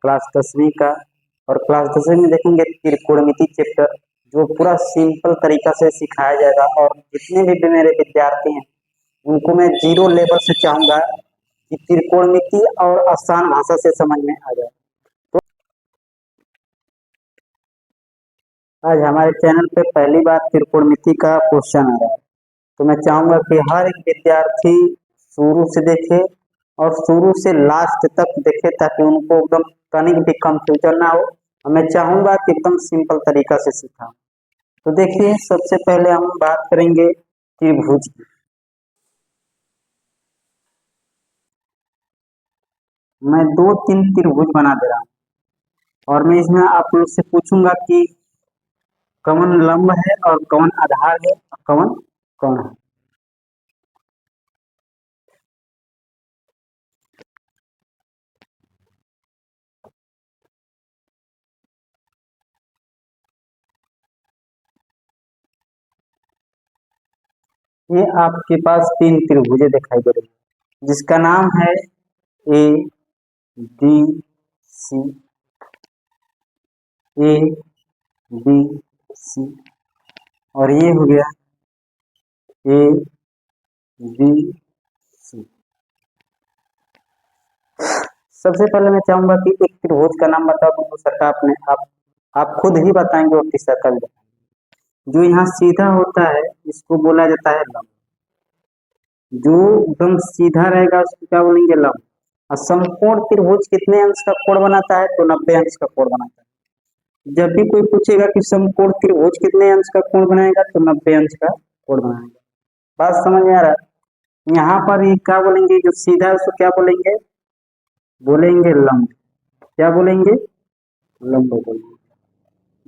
Class 10वीं का। और क्लास 10वीं में देखेंगे त्रिकोणमिति चैप्टर, जो पूरा सिंपल तरीका से सिखाया जाएगा। और जितने भी मेरे विद्यार्थी हैं उनको मैं जीरो लेवल से चाहूंगा कि त्रिकोणमिति और आसान भाषा से समझ में आ जाए। तो आज हमारे चैनल पे पहली बार त्रिकोणमिति का क्वेश्चन आ रहा है, तो मैं चाहूंगा कि हर एक विद्यार्थी शुरू से देखे और शुरू से लास्ट तक देखे, ताकि उनको एकदम कनिक भी कंफ्यूजन ना हो। और मैं चाहूंगा कि एकदम सिंपल तरीका से सीखा। तो देखिए, सबसे पहले हम बात करेंगे त्रिभुज की। मैं 2-3 त्रिभुज बना दे रहा हूँ और मैं इसमें आप लोग से पूछूंगा कि कौन लंब है और कौन आधार है और कौन कौन है। ये आपके पास 3 त्रिभुजें दिखाई दे रही है, जिसका नाम है A B C, A B C. और ये हो गया ए बी सी। सबसे पहले मैं चाहूंगा कि एक त्रिभुज का नाम बता दूं, दूसरा का अपने आप खुद ही बताएंगे और तीसरा का भी बताएंगे। जो यहाँ सीधा होता है इसको बोला जाता है लंब। जो एकदम सीधा रहेगा उसको क्या बोलेंगे लंब। और समकोण त्रिभुज कितने अंश का कोण बनाता है? तो 90 अंश का कोण बनाता है। जब भी कोई पूछेगा कि समकोण त्रिभुज कितने अंश का कोण बनाएगा, तो 90 अंश का कोण बनाएगा। बात समझ में आ रहा है? यहाँ पर ये क्या बोलेंगे, जो सीधा है उसको क्या बोलेंगे? बोलेंगे लंब। क्या बोलेंगे? लंब बोलेंगे।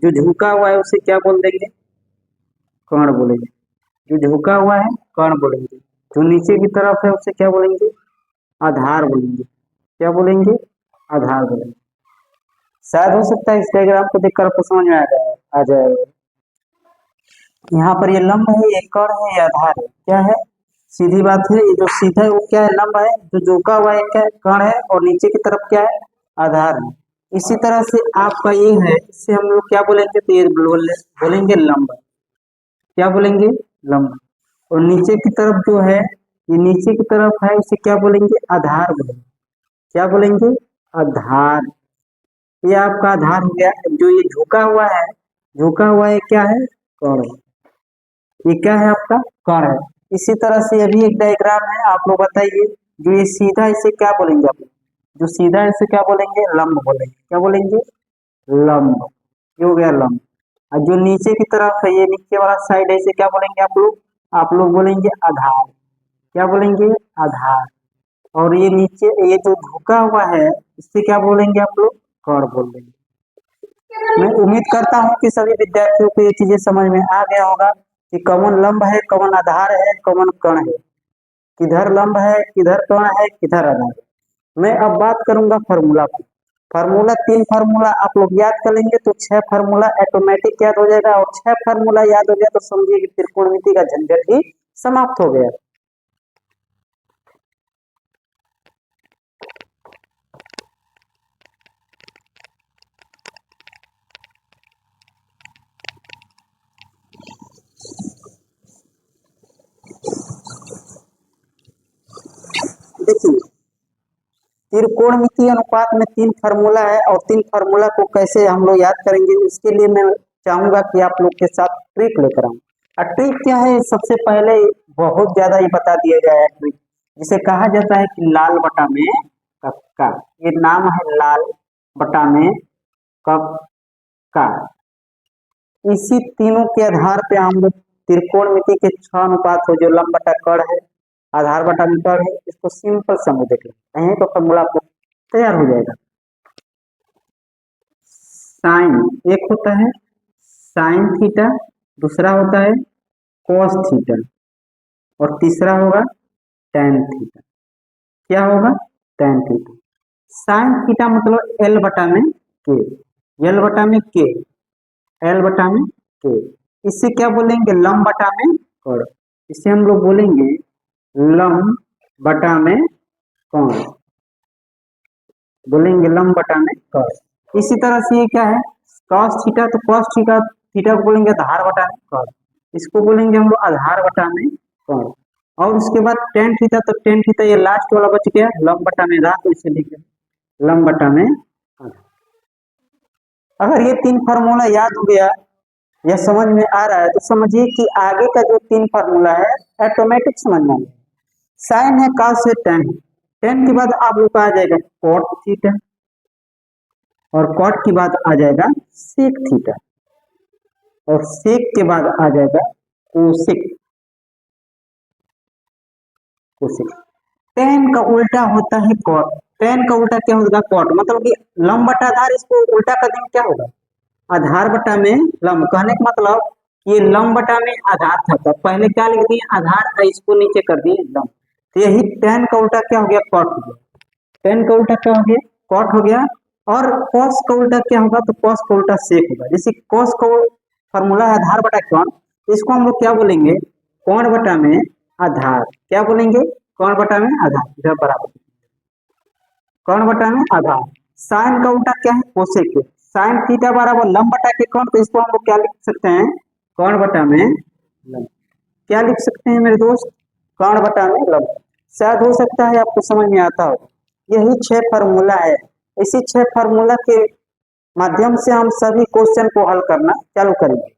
जो झुका हुआ है उसे क्या बोल देंगे? कर्ण बोलेंगे। जो झुका हुआ है कर्ण बोलेंगे। जो नीचे की तरफ है उसे क्या बोलेंगे? आधार बोलेंगे। क्या बोलेंगे? आधार बोलेंगे। शायद हो सकता है इस डायग्राम को देखकर आपको समझ में आ जाए। यहाँ पर ये लंब है, ये कर्ण है, ये आधार है। क्या है? सीधी बात है। ये जो सीधा है वो क्या है? लंब है। जो झुका हुआ है क्या है? कर्ण है। और नीचे की तरफ क्या है? आधार है। इसी तरह से आपका ये है, इससे हम लोग क्या बोलेंगे? तो ये बोलेंगे लंब। क्या बोलेंगे? लंब। और नीचे की तरफ जो है, ये नीचे की तरफ है, इसे क्या बोलेंगे? आधार बोलेंगे। क्या बोलेंगे? आधार। ये आपका आधार हो गया। जो ये झुका हुआ है, झुका हुआ है क्या है? कर्ण। ये क्या है? आपका कर्ण है। इसी तरह से अभी एक डायग्राम है, आप लोग बताइए। जो ये सीधा, इसे क्या बोलेंगे आप लोग? जो सीधा है इसे क्या बोलेंगे? लंब बोलेंगे। क्या बोलेंगे? लंब। ये हो गया लंब। और जो नीचे की तरफ है, ये नीचे वाला साइड है, इसे क्या बोलेंगे आप लोग? आप लोग बोलेंगे आधार। क्या बोलेंगे? आधार। और ये नीचे ये जो झुका हुआ है, इससे क्या बोलेंगे आप लोग? कर्ण बोल देंगे। मैं उम्मीद करता हूँ कि सभी विद्यार्थियों को ये चीजें समझ में आ गया होगा कि कौन लंब है, कौन आधार है, कौन कर्ण है, किधर लंब है, किधर कर्ण है, किधर आधार है। मैं अब बात करूंगा फार्मूला की। फार्मूला 3 फार्मूला आप लोग याद कर लेंगे तो 6 फार्मूला ऑटोमेटिक याद हो जाएगा। और 6 फार्मूला याद हो गया तो समझिए कि त्रिकोणमिति का झंझट ही समाप्त हो गया। देखिए, त्रिकोणमिति अनुपात में 3 फार्मूला है और 3 फार्मूला को कैसे हम लोग याद करेंगे, इसके लिए मैं चाहूंगा कि आप लोग के साथ ट्रिक लेकर आऊं। और ट्रिक क्या है? सबसे पहले बहुत ज्यादा ही बता दिया जाए ट्रिक, जिसे कहा जाता है कि लाल बटा में कक्का। ये नाम है लाल बटा में कक्का। इसी तीनों के आधार पे हम लोग त्रिकोणमिति के 6 अनुपात हो, जो लंब बटा कर्ण है, आधार बटा मीटर है, इसको सिंपल समूह देख लें। यहीं तो फॉर्मूला आपको तैयार हो जाएगा। साइन एक होता है साइन थीटा, दूसरा होता है कॉस थीटा, और तीसरा होगा टेन थीटा। क्या होगा? Tan theta. साइन थीटा मतलब एल बटा में के। एल बटा में के। एल बटा में के। इससे क्या बोलेंगे? लंब बटा में कर्ण। इसे हम लोग बोलेंगे लंब बटा में कर्ण। बोलेंगे लंब बटा में कॉस। इसी तरह से ये क्या है, कॉस थीटा, तो कॉस थीटा थीटा को बोलेंगे आधार बटा में कॉस, इसको बोलेंगे हम लोग आधार बटा में कॉस। और उसके बाद टेन थीटा, तो टेन थीटा ये लास्ट वाला बच गया लंब बटा में आधार, तो इसे लिखे लंब बटा में आधार। अगर ये तीन फार्मूला याद हो गया या समझ में आ रहा है तो समझिए कि आगे का जो तीन फार्मूला है ऑटोमेटिक समझ में आएगा। साइन है, कॉस है, टेन है। टेन के बाद आप लोग का आ जाएगा कॉट थीटा, और कॉट के बाद आ जाएगा सेक थीटा, और सेक के बाद आ जाएगा कोसेक। कोसेक टेन का उल्टा होता है कॉट। टेन का उल्टा क्या होगा, कॉट। मतलब कि लंब बटा आधार, इसको उल्टा कर देंगे क्या होगा, आधार बटा में लंब। कहने का मतलब ये लंब बटा में आधार था, तो पहले क्या लिख दिए आधार, इसको नीचे कर दिए लंब। तो यही टेन का उल्टा क्या हो गया, कॉट हो गया। टेन का उल्टा क्या हो गया, कॉट हो गया। और कॉस का उल्टा क्या होगा, तो कॉस का उल्टा सेक होगा। जैसे कॉस का फॉर्मूला है आधार बटा कोण, इसको हम लोग क्या बोलेंगे, कोण बटा में आधार। क्या बोलेंगे, कोण बटा में आधार, इधर बराबर कोण बटा में आधार। साइन का उल्टा क्या है, कोसेक। साइन थीटा बराबर लंब बटा के कोण, तो इसको हम लोग क्या लिख सकते हैं, कोण बटा में लंब। क्या लिख सकते हैं मेरे दोस्त, कोण बटा में लंब। शायद हो सकता है आपको समझ में आता हो। यही 6 फार्मूला है। इसी 6 फार्मूला के माध्यम से हम सभी क्वेश्चन को हल करना चालू करेंगे।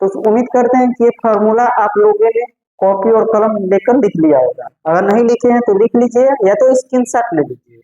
तो उम्मीद करते हैं कि ये फार्मूला आप लोगों ने कॉपी और कलम लेकर लिख लिया होगा। अगर नहीं लिखे हैं तो लिख लीजिए, या तो स्क्रीनशॉट ले लीजिए।